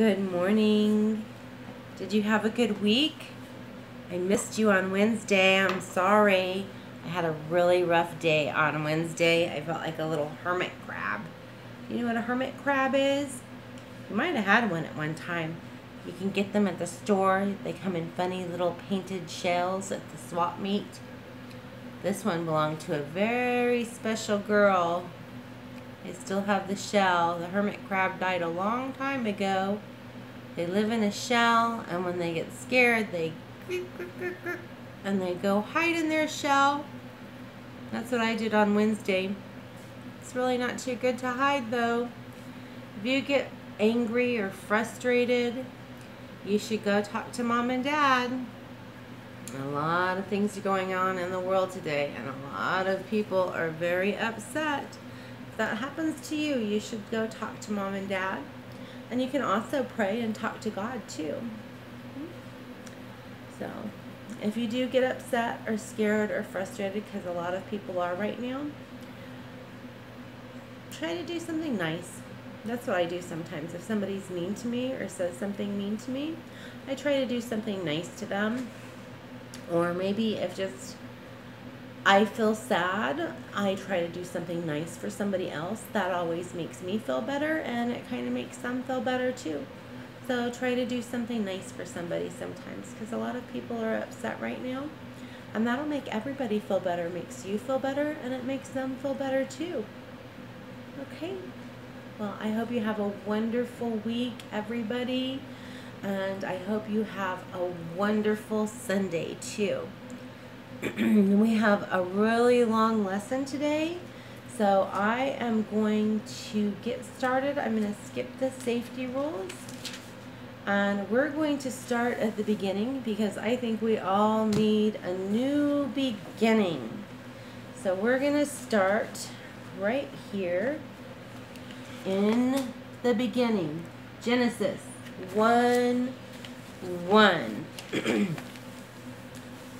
Good morning. Did you have a good week? I missed you on Wednesday. I'm sorry. I had a really rough day on Wednesday. I felt like a little hermit crab. You know what a hermit crab is? You might have had one at one time. You can get them at the store. They come in funny little painted shells at the swap meet. This one belonged to a very special girl. I still have the shell. The hermit crab died a long time ago. They live in a shell, and when they get scared, they go hide in their shell. That's what I did on Wednesday. It's really not too good to hide, though. If you get angry or frustrated, you should go talk to Mom and Dad. A lot of things are going on in the world today, and a lot of people are very upset. If that happens to you, you should go talk to Mom and Dad. And you can also pray and talk to God too. So, if you do get upset or scared or frustrated, because a lot of people are right now, try to do something nice. That's what I do sometimes. If somebody's mean to me or says something mean to me, I try to do something nice to them. Or maybe if just I feel sad, I try to do something nice for somebody else. That always makes me feel better, and it kind of makes them feel better too. So try to do something nice for somebody sometimes, because a lot of people are upset right now, and that'll make everybody feel better. It makes you feel better, and it makes them feel better too. Okay? Well, I hope you have a wonderful week, everybody, and I hope you have a wonderful Sunday too. We have a really long lesson today, so I am going to get started. I'm going to skip the safety rules, and we're going to start at the beginning because I think we all need a new beginning. So we're going to start right here in the beginning. Genesis 1:1.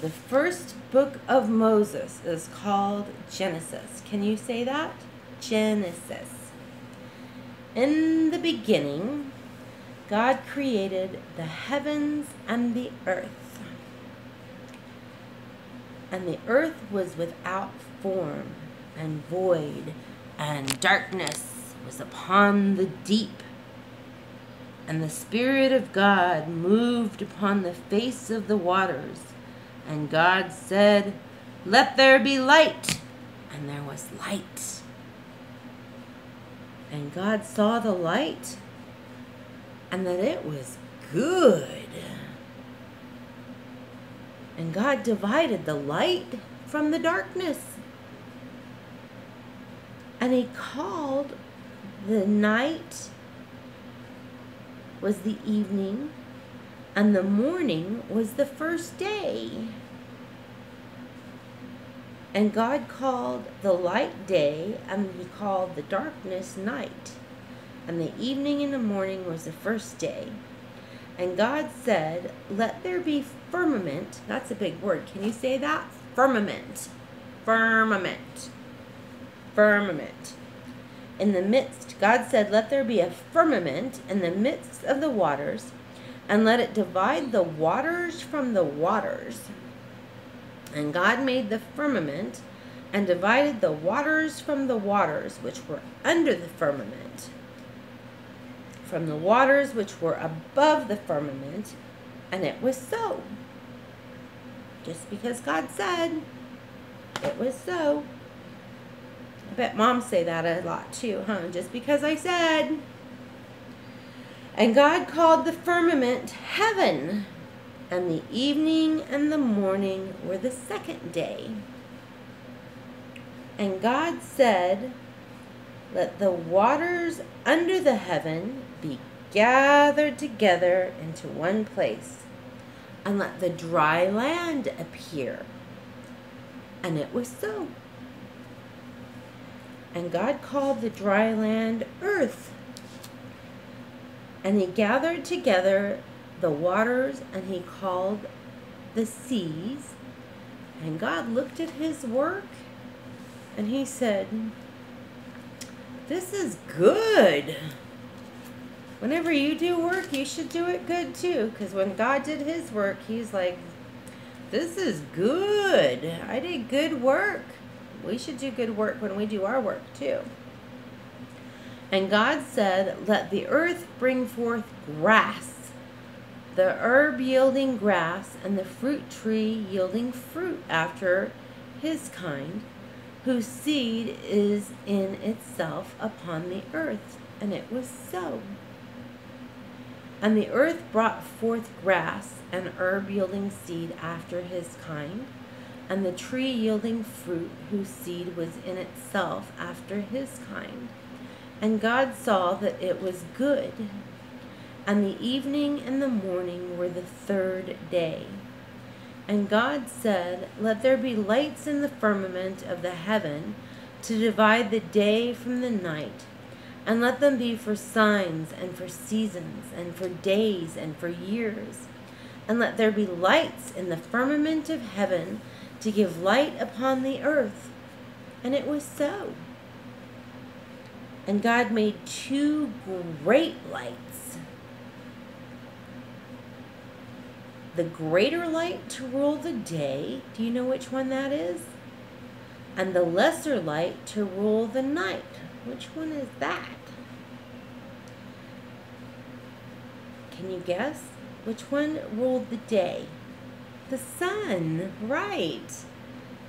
The first book of Moses is called Genesis. Can you say that? Genesis. In the beginning, God created the heavens and the earth. And the earth was without form and void, and darkness was upon the deep. And the Spirit of God moved upon the face of the waters. And God said, "Let there be light." And there was light. And God saw the light, and that it was good. And God divided the light from the darkness. And He called the night was the evening, and the morning was the first day. And God called the light day, and He called the darkness night. And the evening and the morning was the first day. And God said, "Let there be firmament." That's a big word. Can you say that? Firmament. Firmament. Firmament. In the midst, God said, "Let there be a firmament in the midst of the waters, and let it divide the waters from the waters." And God made the firmament and divided the waters from the waters which were under the firmament from the waters which were above the firmament, and it was so. Just because God said, it was so. I bet moms say that a lot too, huh? Just because I said. And God called the firmament heaven, and the evening and the morning were the second day. And God said, "Let the waters under the heaven be gathered together into one place, and let the dry land appear." And it was so. And God called the dry land earth. And He gathered together the waters, and He called the seas. And God looked at His work, and He said, "This is good." Whenever you do work, you should do it good too. Because when God did his work, he's like, this is good. I did good work. We should do good work when we do our work too. And God said, let the earth bring forth grass, the herb yielding grass, and the fruit tree yielding fruit after his kind, whose seed is in itself upon the earth. And it was so. And the earth brought forth grass, and herb yielding seed after his kind, and the tree yielding fruit, whose seed was in itself after his kind. And God saw that it was good. And the evening and the morning were the third day. And God said, let there be lights in the firmament of the heaven to divide the day from the night, and let them be for signs and for seasons and for days and for years. And let there be lights in the firmament of heaven to give light upon the earth. And it was so. And God made two great lights, the greater light to rule the day. Do you know which one that is? And the lesser light to rule the night. Which one is that? Can you guess? Which one ruled the day? The sun, right.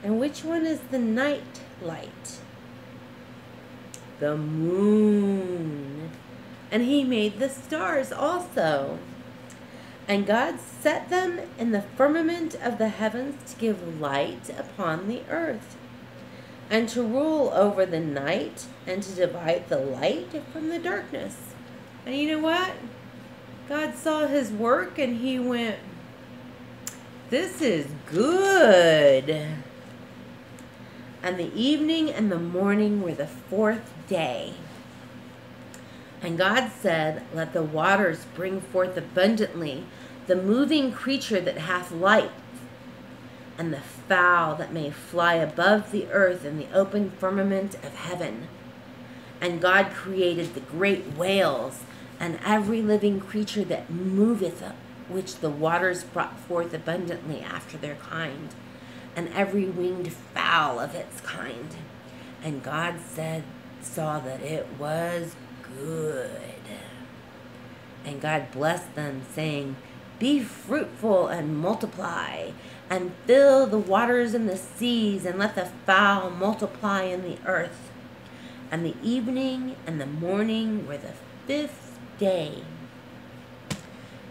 And which one is the night light? The moon. And he made the stars also. And God set them in the firmament of the heavens to give light upon the earth, and to rule over the night, and to divide the light from the darkness. And you know what? God saw his work and he went, this is good. And the evening and the morning were the fourth day. And God said, let the waters bring forth abundantly the moving creature that hath life, and the fowl that may fly above the earth in the open firmament of heaven. And God created the great whales, and every living creature that moveth, which the waters brought forth abundantly after their kind, and every winged fowl of its kind. And God saw that it was good. And God blessed them, saying, be fruitful and multiply, and fill the waters and the seas, and let the fowl multiply in the earth. And the evening and the morning were the fifth day.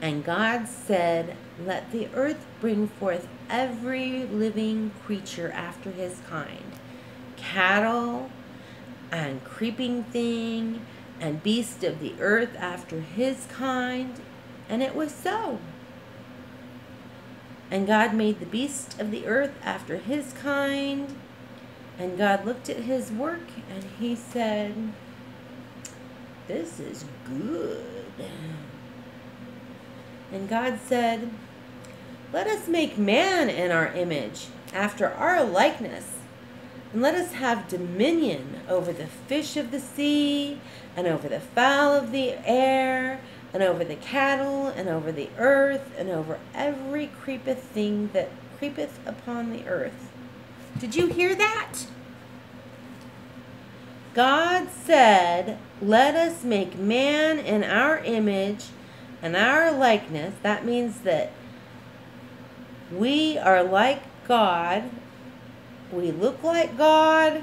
And God said, let the earth bring forth every living creature after his kind, cattle and creeping thing, and beast of the earth after his kind. And it was so. And God made the beast of the earth after his kind. And God looked at his work, and he said, this is good. And God said, let us make man in our image, after our likeness, and let us have dominion over the fish of the sea, and over the fowl of the air, and over the cattle, and over the earth, and over every creepeth thing that creepeth upon the earth. Did you hear that? God said, let us make man in our image and our likeness. That means that we are like God. We look like God.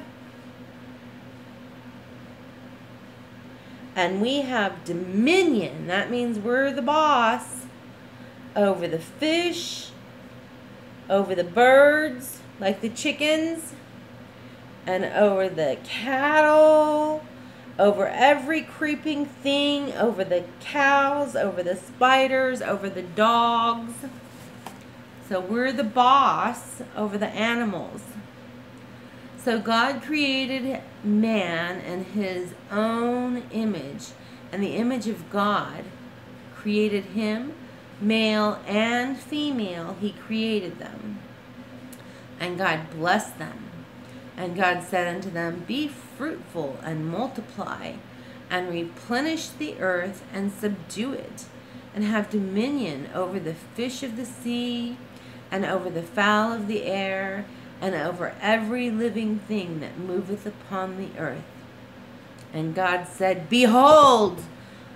And we have dominion. That means we're the boss over the fish, over the birds, like the chickens, and over the cattle, over every creeping thing, over the cows, over the spiders, over the dogs. So we're the boss over the animals. So God created man in his own image, and the image of God created him, male and female, he created them. And God blessed them. And God said unto them, be fruitful and multiply, and replenish the earth and subdue it, and have dominion over the fish of the sea, and over the fowl of the air, and over every living thing that moveth upon the earth. And God said, Behold,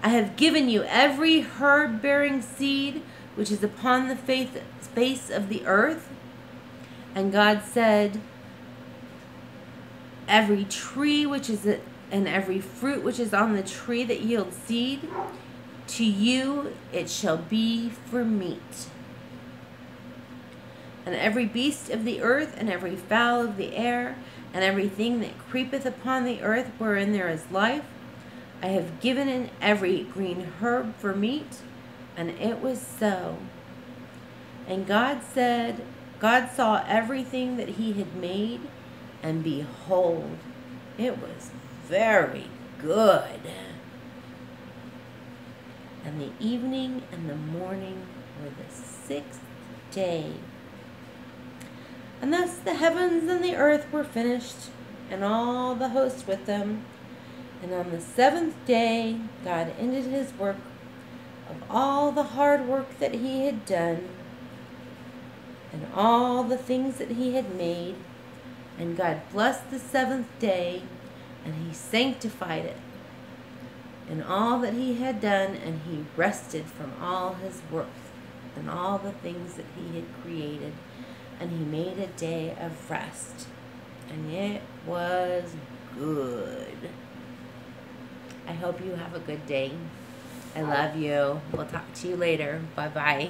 I have given you every herb-bearing seed which is upon the face of the earth. And God said, Every tree which is and every fruit which is on the tree that yields seed, to you it shall be for meat. And every beast of the earth, and every fowl of the air, and everything that creepeth upon the earth wherein there is life, I have given in every green herb for meat. And it was so. And God saw everything that he had made, and behold, it was very good. And the evening and the morning were the 6th day. And thus the heavens and the earth were finished, and all the host with them. And on the 7th day God ended his work of all the hard work that he had done, and all the things that he had made. And God blessed the 7th day, and he sanctified it, and all that he had done, and he rested from all his work, and all the things that he had created. And he made a day of rest, and it was good. I hope you have a good day. I love you. We'll talk to you later. Bye-bye.